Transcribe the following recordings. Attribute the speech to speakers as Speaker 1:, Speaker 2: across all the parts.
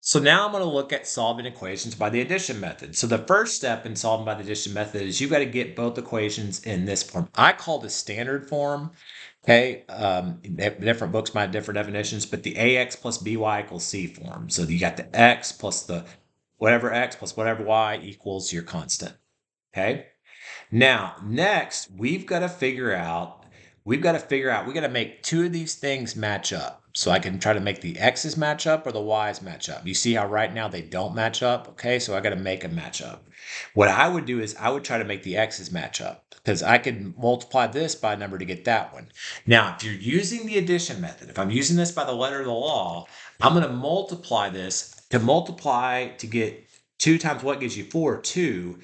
Speaker 1: So now I'm going to look at solving equations by the addition method. So the first step in solving by the addition method is you got to get both equations in this form. I call the standard form. Okay, different books might have different definitions, but the ax plus by equals c form. So you got the x plus the whatever x plus whatever y equals your constant. Okay. Now, next, we got to make two of these things match up. So I can try to make the x's match up or the y's match up. You see how right now they don't match up? Okay, so I got to make them match up. What I would do is I would try to make the x's match up because I could multiply this by a number to get that one. Now, if you're using the addition method, if I'm using this by the letter of the law, I'm going to multiply this to get 2 times what gives you 4, 2.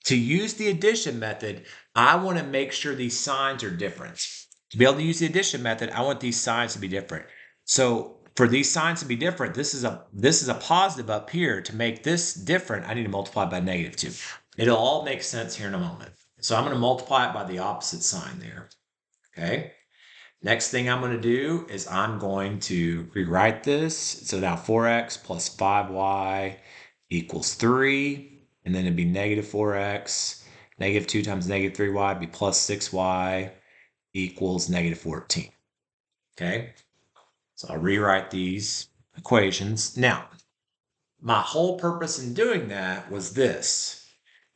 Speaker 1: To use the addition method, I want to make sure these signs are different. To be able to use the addition method, I want these signs to be different. So for these signs to be different, this is a positive up here. To make this different, I need to multiply by -2. It'll all make sense here in a moment. So I'm going to multiply it by the opposite sign there. Okay. Next thing I'm going to do is I'm going to rewrite this. So now 4x plus 5y equals 3. And then it'd be -4x, -2 times -3y would be plus 6y equals -14. Okay, so I'll rewrite these equations. Now, my whole purpose in doing that was this.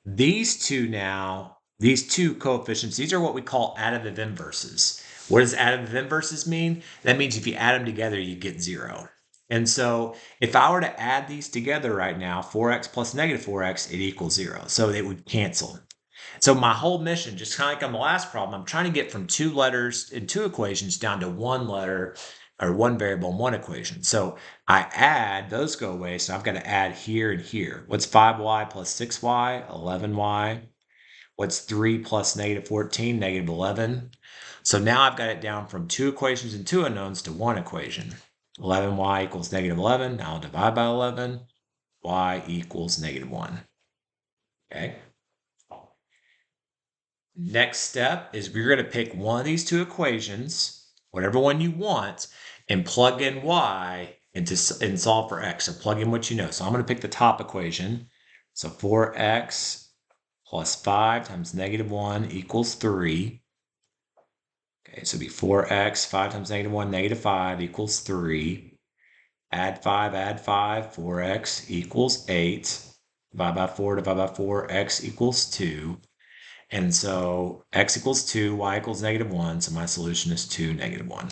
Speaker 1: These two coefficients, these are what we call additive inverses. What does additive inverses mean? That means if you add them together, you get 0. And so if I were to add these together right now, 4x plus -4x, it equals 0. So they would cancel. So my whole mission, just kind of like on the last problem, I'm trying to get from 2 letters in 2 equations down to 1 letter or 1 variable in 1 equation. So I add, those go away, so I've got to add here and here. What's 5y plus 6y? 11y. What's 3 plus -14? -11. So now I've got it down from 2 equations and 2 unknowns to 1 equation. 11y equals -11. Now I'll divide by 11. Y equals -1. Okay. Next step is we're going to pick one of these 2 equations, whatever one you want, and plug in y and solve for x. So plug in what you know. So I'm going to pick the top equation. So 4x plus 5 times -1 equals 3. Okay, so it'll be 4x, 5 times -1, -5 equals 3. Add 5, 4x equals 8. Divide by 4, x equals 2. And so x equals 2, y equals -1, so my solution is 2, -1.